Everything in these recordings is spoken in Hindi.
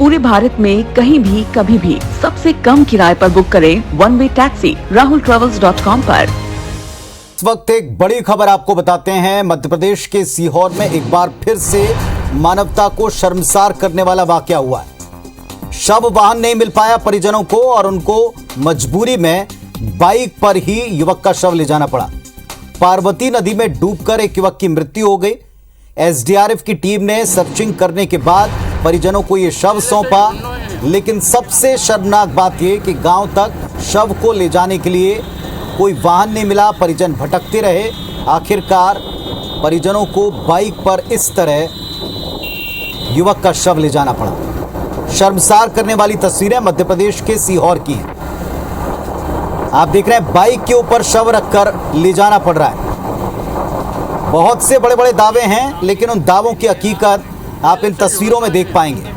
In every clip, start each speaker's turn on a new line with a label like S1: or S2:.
S1: पूरे भारत में कहीं भी कभी भी सबसे कम किराए पर बुक करें वन वे टैक्सी rahultravels.com पर।
S2: इस वक्त एक बड़ी खबर आपको बताते हैं। मध्य प्रदेश के सीहोर में एक बार फिर से मानवता को शर्मसार करने वाला वाकया हुआ है। शव वाहन नहीं मिल पाया परिजनों को और उनको मजबूरी में बाइक पर ही युवक का शव ले जाना पड़ा। पार्वती नदी में डूबकर एक युवक की मृत्यु हो गई। एसडीआरएफ की टीम ने सर्चिंग करने के बाद परिजनों को यह शव सौंपा, लेकिन सबसे शर्मनाक बात यह कि गांव तक शव को ले जाने के लिए कोई वाहन नहीं मिला। परिजन भटकते रहे। आखिरकार परिजनों को बाइक पर इस तरह युवक का शव ले जाना पड़ा। शर्मसार करने वाली तस्वीरें मध्य प्रदेश के सीहोर की हैं। आप देख रहे हैं बाइक के ऊपर शव रखकर ले जाना पड़ रहा है। बहुत से बड़े बड़े दावे हैं, लेकिन उन दावों की हकीकत आप इन तस्वीरों में देख पाएंगे।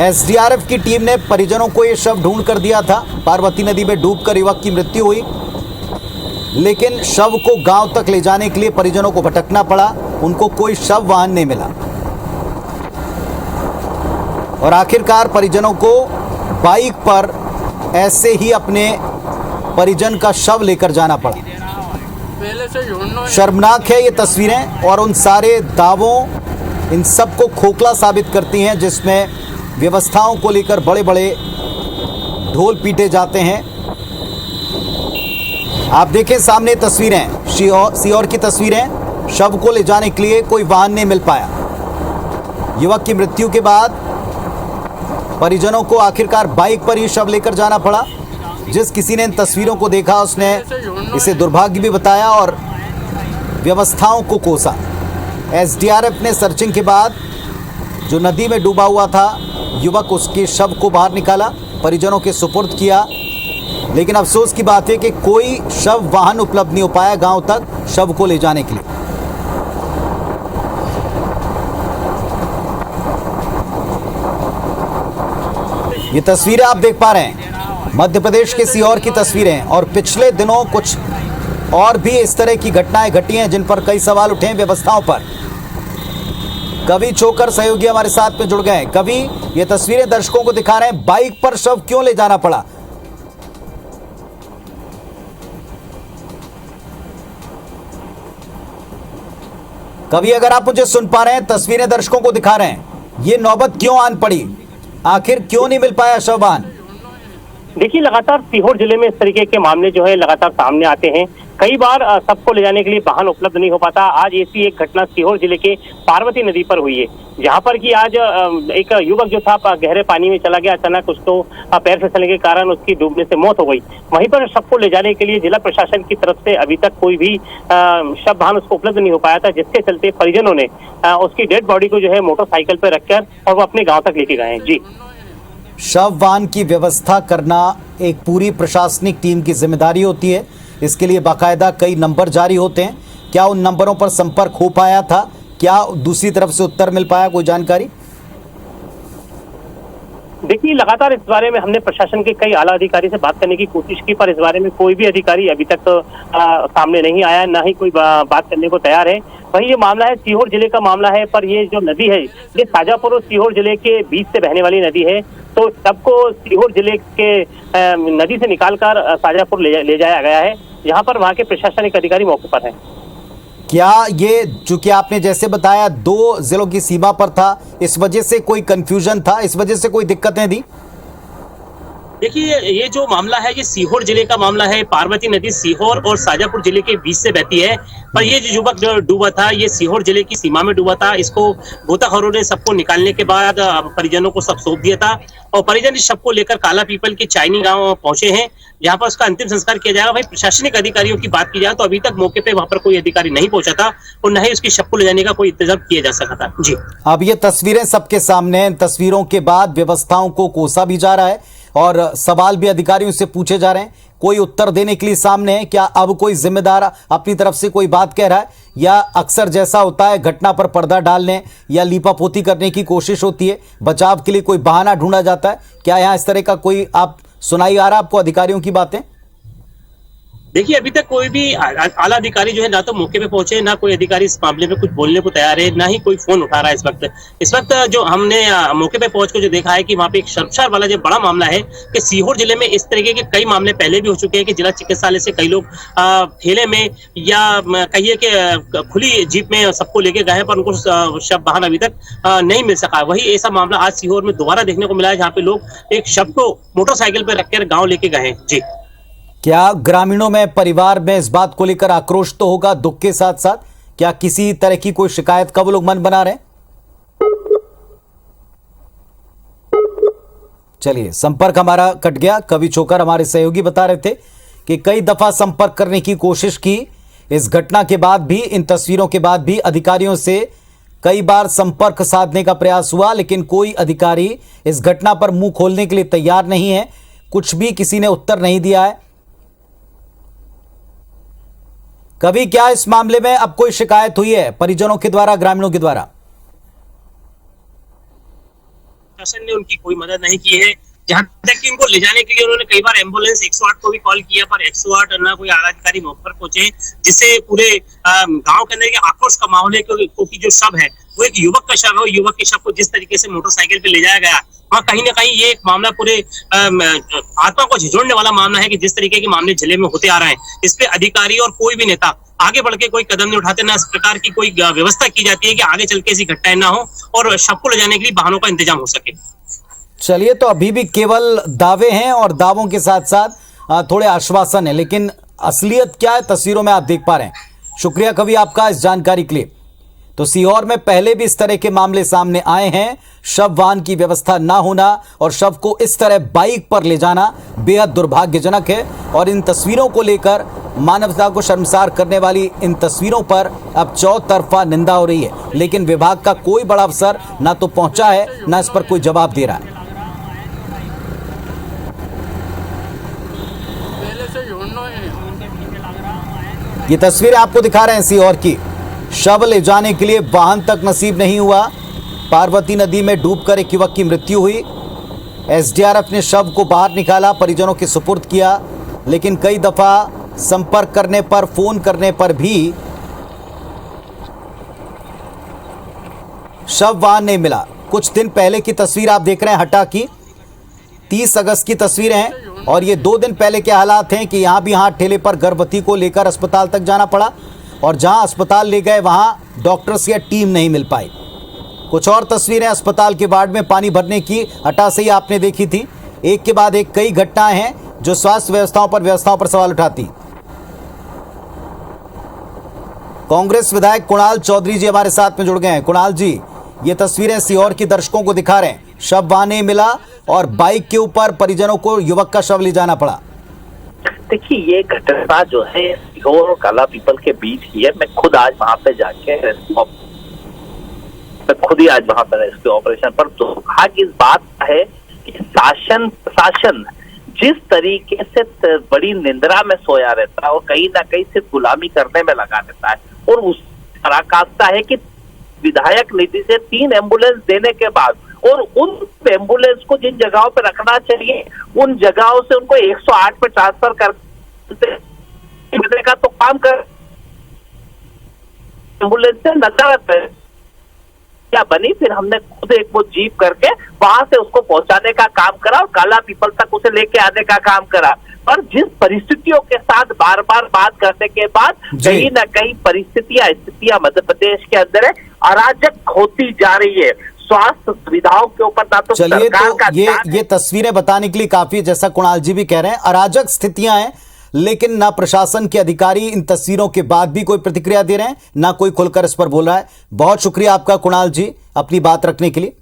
S2: एसडीआरएफ की टीम ने परिजनों को यह शव ढूंढ कर दिया था। पार्वती नदी में डूबकर युवक की मृत्यु हुई, लेकिन शव को गांव तक ले जाने के लिए परिजनों को भटकना पड़ा। उनको कोई शव वाहन नहीं मिला और आखिरकार परिजनों को बाइक पर ऐसे ही अपने परिजन का शव लेकर जाना पड़ा। शर्मनाक है ये तस्वीरें और उन सारे दावों इन सबको खोखला साबित करती हैं जिसमें व्यवस्थाओं को लेकर बड़े बड़े ढोल पीटे जाते हैं। आप देखें सामने तस्वीरें, सीहोर की तस्वीरें। शव को ले जाने के लिए कोई वाहन नहीं मिल पाया। युवक की मृत्यु के बाद परिजनों को आखिरकार बाइक पर ही शव लेकर जाना पड़ा। जिस किसी ने इन तस्वीरों को देखा उसने इसे दुर्भाग्य भी बताया और व्यवस्थाओं को कोसा। एसडीआरएफ ने सर्चिंग के बाद जो नदी में डूबा हुआ था युवक, उसके शव को बाहर निकाला, परिजनों के सुपुर्द किया। लेकिन अफसोस की बात है कि कोई शव वाहन उपलब्ध नहीं हो पाया गांव तक शव को ले जाने के लिए। ये तस्वीरें आप देख पा रहे हैं मध्य प्रदेश के सीहोर की तस्वीरें। और पिछले दिनों कुछ और भी इस तरह की घटनाएं घटी हैं जिन पर कई सवाल उठे हैं व्यवस्थाओं पर। कवि चोकर सहयोगी हमारे साथ में जुड़ गए हैं। कवि, ये तस्वीरें दर्शकों को दिखा रहे हैं, बाइक पर शव क्यों ले जाना पड़ा? कवि, अगर आप मुझे सुन पा रहे हैं, तस्वीरें दर्शकों को दिखा रहे हैं, ये नौबत क्यों आन पड़ी? आखिर क्यों नहीं मिल पाया शव वाहन?
S3: देखिए, लगातार सीहोर जिले में इस तरीके के मामले जो है लगातार सामने आते हैं। कई बार सबको ले जाने के लिए वाहन उपलब्ध नहीं हो पाता। आज ऐसी एक घटना सीहोर जिले के पार्वती नदी पर हुई है, जहां पर कि आज एक युवक जो था गहरे पानी में चला गया। अचानक उसको पैर फिसलने के कारण उसकी डूबने से मौत हो गई। वहीं पर सबको ले जाने के लिए जिला प्रशासन की तरफ से अभी तक कोई भी शव वाहन उसको उपलब्ध नहीं हो पाया था, जिसके चलते परिजनों ने उसकी डेड बॉडी को जो है मोटरसाइकिल पर रखकर और वो अपने गाँव तक लेके गए हैं। जी,
S2: शव वाहन की व्यवस्था करना एक पूरी प्रशासनिक टीम की जिम्मेदारी होती है। इसके लिए बाकायदा कई नंबर जारी होते हैं। क्या उन नंबरों पर संपर्क हो पाया था? क्या दूसरी तरफ से उत्तर मिल पाया? कोई जानकारी?
S3: देखिए, लगातार इस बारे में हमने प्रशासन के कई आला अधिकारी से बात करने की कोशिश की, पर इस बारे में कोई भी अधिकारी अभी तक सामने नहीं आया, ना ही कोई बात करने को तैयार है। वही ये मामला है, सीहोर जिले का मामला है, पर ये जो नदी है ये शाजापुर और सीहोर जिले के बीच से बहने वाली नदी है। तो सबको सीहोर जिले के नदी से निकालकर शाजापुर ले जाया गया है, जहाँ पर वहाँ के प्रशासनिक अधिकारी मौके पर हैं।
S2: क्या ये, चूंकि आपने जैसे बताया 2 जिलों की सीमा पर था, इस वजह से कोई कंफ्यूजन था, इस वजह से कोई दिक्कतें थी?
S4: देखिए, ये जो मामला है ये सीहोर जिले का मामला है। पार्वती नदी सीहोर और शाजापुर जिले के बीच से बहती है, पर ये जो युवक जो डूबा था ये सीहोर जिले की सीमा में डूबा था। इसको गोताखोरों ने सबको निकालने के बाद परिजनों को सब सौंप दिया था और परिजन इस शव को लेकर काला पीपल के चाइनी गांव पहुंचे हैं, जहां पर उसका अंतिम संस्कार किया जाएगा। वहीं प्रशासनिक अधिकारियों की बात की जाए तो अभी तक मौके पे वहां पर कोई अधिकारी नहीं पहुंचा था और न ही उसकी शव को ले जाने का कोई इंतजाम किया जा सका था। जी,
S2: अब ये तस्वीरें सबके सामने, तस्वीरों के बाद व्यवस्थाओं को कोसा भी जा रहा है और सवाल भी अधिकारियों से पूछे जा रहे हैं। कोई उत्तर देने के लिए सामने है? क्या अब कोई जिम्मेदार अपनी तरफ से कोई बात कह रहा है, या अक्सर जैसा होता है घटना पर पर्दा डालने या लीपापोती करने की कोशिश होती है, बचाव के लिए कोई बहाना ढूंढा जाता है? क्या यहाँ इस तरह का कोई आप सुनाई आ रहा है आपको अधिकारियों की बातें?
S4: देखिए अभी तक कोई भी आला अधिकारी जो है ना तो मौके पे पहुंचे, ना कोई अधिकारी इस मामले में कुछ बोलने को तैयार है, ना ही कोई फोन उठा रहा है इस वक्त जो हमने मौके पे पहुंच कर जो देखा है कि वहाँ पे एक शर्मसार वाला जो बड़ा मामला है कि सीहोर जिले में इस तरीके के कई मामले पहले भी हो चुके हैं कि जिला चिकित्सालय से कई लोग ठेले में या कहिए कि खुली जीप में सबको लेके गए हैं, पर उनको शव वाहन अभी तक नहीं मिल सका। वही ऐसा मामला आज सीहोर में दोबारा देखने को मिला है, जहाँ पे लोग एक शव को मोटरसाइकिल पर रखकर गाँव लेके गए हैं। जी,
S2: क्या ग्रामीणों में, परिवार में इस बात को लेकर आक्रोश तो होगा, दुख के साथ साथ क्या किसी तरह की कोई शिकायत का वो लोग मन बना रहे हैं? चलिए, संपर्क हमारा कट गया। कवि चोकर हमारे सहयोगी बता रहे थे कि कई दफा संपर्क करने की कोशिश की, इस घटना के बाद भी, इन तस्वीरों के बाद भी अधिकारियों से कई बार संपर्क साधने का प्रयास हुआ, लेकिन कोई अधिकारी इस घटना पर मुंह खोलने के लिए तैयार नहीं है। कुछ भी किसी ने उत्तर नहीं दिया है। कभी क्या इस मामले में अब कोई शिकायत हुई है परिजनों के द्वारा, ग्रामीणों के द्वारा?
S4: प्रशासन ने उनकी कोई मदद नहीं की है। जहां तक कि उनको ले जाने के लिए उन्होंने कई बार एम्बुलेंस 108 को भी कॉल किया, पर 108 ना कोई आला अधिकारी मौके पर पहुंचे, जिससे पूरे गांव के अंदर एक आक्रोश का माहौल है, क्योंकि जो शव है वो एक युवक का शव है। युवक के शव को जिस तरीके से मोटरसाइकिल पे ले जाया गया, वहाँ कहीं ना कहीं ये एक मामला पूरे आत्मा को झिझोड़ने वाला मामला है कि जिस तरीके के मामले जिले में होते आ रहे हैं, इस पे अधिकारी और कोई भी नेता आगे बढ़ के कोई कदम नहीं उठाते, ना इस प्रकार की कोई व्यवस्था की जाती है कि आगे चल के ऐसी घटनाएं ना हो और शव को ले जाने के लिए वाहनों का इंतजाम हो सके।
S2: चलिए, तो अभी भी केवल दावे हैं और दावों के साथ साथ थोड़े आश्वासन है, लेकिन असलियत क्या है तस्वीरों में आप देख पा रहे हैं। शुक्रिया कवि आपका इस जानकारी के लिए। तो सीहोर में पहले भी इस तरह के मामले सामने आए हैं। शव वाहन की व्यवस्था ना होना और शव को इस तरह बाइक पर ले जाना बेहद दुर्भाग्यजनक है, और इन तस्वीरों को लेकर मानवता को शर्मसार करने वाली इन तस्वीरों पर अब चौतरफा निंदा हो रही है, लेकिन विभाग का कोई बड़ा अफसर ना तो पहुंचा है, ना इस पर कोई जवाब दे रहा है। ये तस्वीरें आपको दिखा रहे हैं सीहोर की। शव ले जाने के लिए वाहन तक नसीब नहीं हुआ। पार्वती नदी में डूबकर एक युवक की मृत्यु हुई। एसडीआरएफ ने शव को बाहर निकाला, परिजनों के सुपुर्द किया, लेकिन कई दफा संपर्क करने पर, फोन करने पर भी शव वाहन नहीं मिला। कुछ दिन पहले की तस्वीर आप देख रहे हैं हटा की, 30 अगस्त की तस्वीरें हैं, और ये 2 दिन पहले के हालात हैं कि यहां भी हाथ ठेले पर गर्भवती को लेकर अस्पताल तक जाना पड़ा, और जहां अस्पताल ले गए वहां डॉक्टर्स या टीम नहीं मिल पाई। कुछ और तस्वीरें अस्पताल के वार्ड में पानी भरने की हटा से ही आपने देखी थी। एक के बाद एक कई घटनाएं हैं जो स्वास्थ्य व्यवस्थाओं पर सवाल उठाती। कांग्रेस विधायक कुणाल चौधरी जी हमारे साथ में जुड़ गए हैं। कुणाल जी, ये तस्वीरें सीहोर की दर्शकों को दिखा रहे हैं। शव वहां नहीं मिला और बाइक के ऊपर परिजनों को युवक का शव ले जाना पड़ा।
S5: देखिए, ये घटना जो है सीहोर और काला पीपल के बीच ही है। मैं खुद आज वहां पे जाके रेस्क्यू ऑपरेशन पर दुर्भाग्य इस बात का है कि प्रशासन जिस तरीके से बड़ी निंद्रा में सोया रहता है और कहीं ना कहीं सिर्फ गुलामी करने में लगा रहता है, और उस पराकाष्ठा है कि विधायक निधि से 3 एम्बुलेंस देने के बाद और उन एम्बुलेंस को जिन जगहों पे रखना चाहिए उन जगहों से उनको 108 पे ट्रांसफर करने का तो काम कर एम्बुलेंस से नजारत है क्या बनी। फिर हमने खुद एक वो जीप करके वहां से उसको पहुंचाने का काम करा और काला पीपल तक उसे लेके आने का काम करा। पर जिस परिस्थितियों के साथ बार बार बात करने के बाद कहीं ना कहीं स्थितियां मध्य प्रदेश के अंदर है, अराजक होती जा रही है। स्वास्थ्य सुविधाओं के ऊपर ना तो सरकार का
S2: ये तस्वीरें बताने के लिए काफी, जैसा कुणाल जी भी कह रहे हैं, अराजक स्थितियां हैं, लेकिन ना प्रशासन के अधिकारी इन तस्वीरों के बाद भी कोई प्रतिक्रिया दे रहे हैं, ना कोई खुलकर इस पर बोल रहा है। बहुत शुक्रिया आपका कुणाल जी अपनी बात रखने के लिए।